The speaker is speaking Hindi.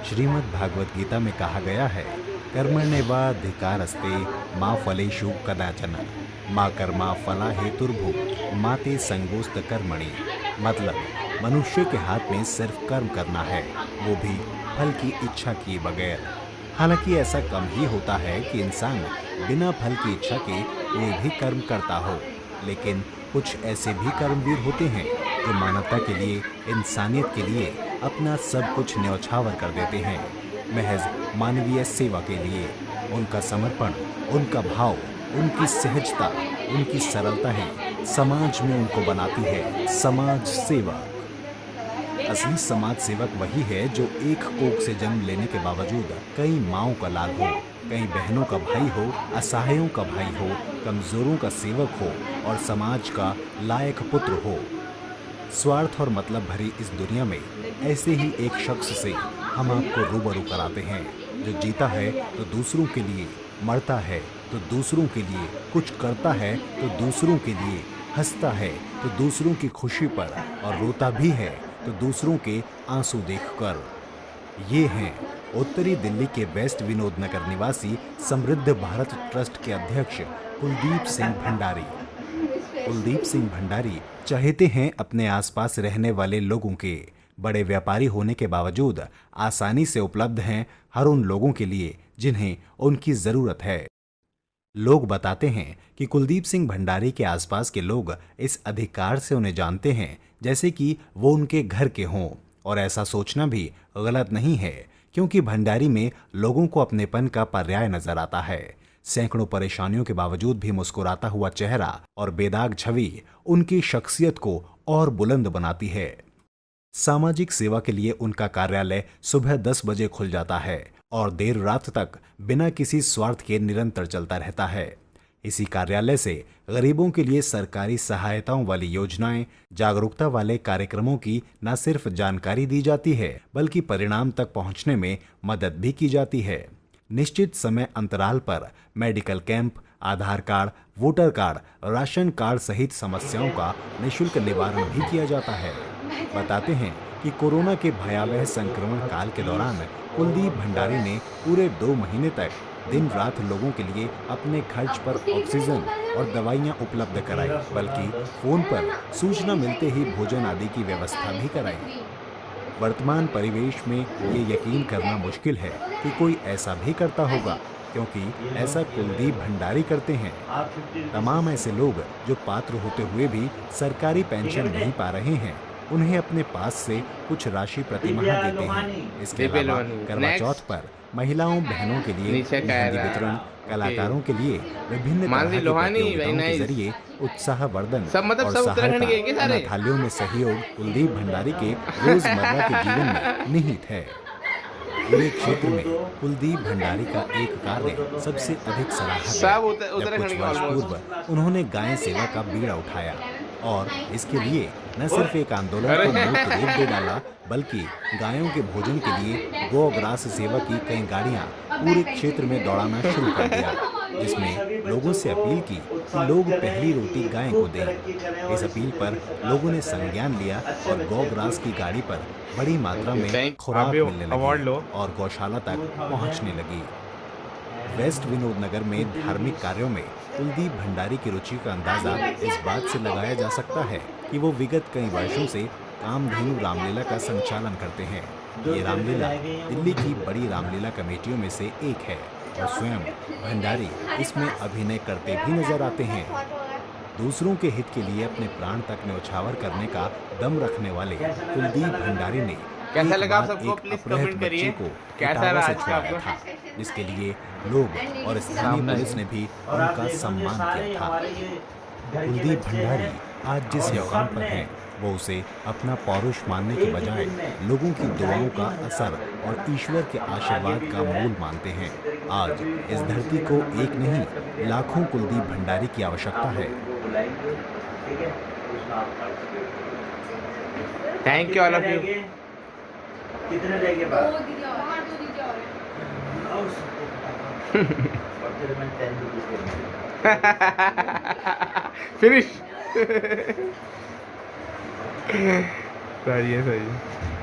श्रीमद् भागवत गीता में कहा गया है, कर्मण्येवाधिकारस्ते मा फलेषु कदाचन मा कर्मा फला हेतुर्भु माते संगोस्त कर्मणि। मतलब मनुष्य के हाथ में सिर्फ कर्म करना है, वो भी फल की इच्छा किए बगैर। हालांकि ऐसा कम ही होता है कि इंसान बिना फल की इच्छा के कोई भी कर्म करता हो, लेकिन कुछ ऐसे भी कर्मवीर होते हैं जो मानवता के लिए, इंसानियत के लिए अपना सब कुछ न्यौछावर कर देते हैं, महज मानवीय सेवा के लिए। उनका समर्पण, उनका भाव, उनकी सहजता, उनकी सरलता ही समाज में उनको बनाती है समाज सेवक। असली समाज सेवक वही है जो एक कोख से जन्म लेने के बावजूद कई माँओं का लाल हो, कई बहनों का भाई हो, असहायों का भाई हो, कमजोरों का सेवक हो और समाज का लायक पुत्र हो। स्वार्थ और मतलब भरी इस दुनिया में ऐसे ही एक शख्स से हम आपको रूबरू कराते हैं, जो जीता है तो दूसरों के लिए, मरता है तो दूसरों के लिए, कुछ करता है तो दूसरों के लिए, हंसता है तो दूसरों की खुशी पर और रोता भी है तो दूसरों के आंसू देखकर। ये हैं उत्तरी दिल्ली के वेस्ट विनोद नगर निवासी समृद्ध भारत ट्रस्ट के अध्यक्ष कुलदीप सिंह भंडारी। कुलदीप सिंह भंडारी चाहते हैं अपने आसपास रहने वाले लोगों के, बड़े व्यापारी होने के बावजूद आसानी से उपलब्ध हैं हर उन लोगों के लिए जिन्हें उनकी जरूरत है। लोग बताते हैं कि कुलदीप सिंह भंडारी के आसपास के लोग इस अधिकार से उन्हें जानते हैं जैसे कि वो उनके घर के हों, और ऐसा सोचना भी गलत नहीं है, क्योंकि भंडारी में लोगों को अपनेपन का पर्याय नजर आता है। सैकड़ों परेशानियों के बावजूद भी मुस्कुराता हुआ चेहरा और बेदाग छवि उनकी शख्सियत को और बुलंद बनाती है। सामाजिक सेवा के लिए उनका कार्यालय सुबह 10 बजे खुल जाता है और देर रात तक बिना किसी स्वार्थ के निरंतर चलता रहता है। इसी कार्यालय से गरीबों के लिए सरकारी सहायताओं वाली योजनाएं, जागरूकता वाले कार्यक्रमों की न सिर्फ जानकारी दी जाती है, बल्कि परिणाम तक पहुंचने में मदद भी की जाती है। निश्चित समय अंतराल पर medical camp, Aadhaar card, voter card, ration card सहित समस्याओं का निःशुल्क निवारण भी किया जाता है। बताते हैं कि कोरोना के भयावह संक्रमण काल के दौरान कुलदीप भंडारी ने पूरे 2 महीने तक दिन रात लोगों के लिए अपने खर्च पर ऑक्सीजन और दवाइयां उपलब्ध कराई, बल्कि फोन पर सूचना मिलते ही भोजन आदि की व्यवस्था भी कराई। वर्तमान परिवेश में ये यकीन करना मुश्किल है कि कोई ऐसा भी करता होगा, क्योंकि ऐसा कुलदीप भंडारी करते हैं। तमाम ऐसे लोग जो पात्र होते हुए भी सरकारी पेंशन नहीं पा रहे हैं, उन्हें अपने पास से कुछ राशि प्रतिमाह देते हैं। इसके अलावा करवा चौथ पर महिलाओं बहनों के लिए मेहंदी वितरण, कलाकारों के लिए विभिन्न तरह की प्रतियोगिताओं के जरिए उत्साहवर्धन और सहायता, अनाथालयों में सहयोग कुलदीप भंडारी के रोजमर्रा के जीवन में निहित है। पूरे क्षेत्र में कुलदीप भंडारी का एक कार्य सबसे अधिक सराहा गया। जब कुछ वर्ष पूर्व उन्होंने गाय सेवा का बीड़ा उठाया और इसके लिए न सिर्फ एक आंदोलन को मूर्त रूप दे डाला, बल्कि गायों के भोजन के लिए गौग्रास सेवा की कई गाड़ियां पूरे क्षेत्र में दौड़ाना शुरू कर दिया, जिसमें लोगों से अपील की कि लोग पहली रोटी गाय को दें। इस अपील पर लोगों ने संज्ञान लिया और गौग्रास की गाड़ी पर बड़ी मात्रा में खुराक मिलने लगी और गौशाला तक पहुंचने लगी। वेस्ट विनोद नगर में धार्मिक कार्यों में कुलदीप भंडारी की रुचि का अंदाजा इस बात से लगाया जा सकता है कि वो विगत कई वर्षों से कामधेनु रामलीला का संचालन करते हैं। ये रामलीला दिल्ली की बड़ी रामलीला कमेटियों में से एक है और स्वयं भंडारी इसमें अभिनय करते भी नजर आते हैं। दूसरों के हित के लिए अपने प्राण तक न्यौछावर करने का दम रखने वाले कुलदीप भंडारी ने कैसा लगा आप सबको प्लीज कमेंट करिए। कैसा रहा आज का आपको? जिसके लिए लोग और स्थानीय पुलिस ने भी उनका सम्मान किया था। कुलदीप भंडारी आज जिस मुकाम पर हैं, वो उसे अपना पौरुष मानने के बजाय लोगों की दुआओं का असर और ईश्वर के आशीर्वाद का मूल मानते हैं। आज इस धरती को एक नहीं, लाखों कुलदीप भंडारी की आवश्यकता है। Thank you all of you. कितने रह गए बात? फिनिश। सही है, सही है।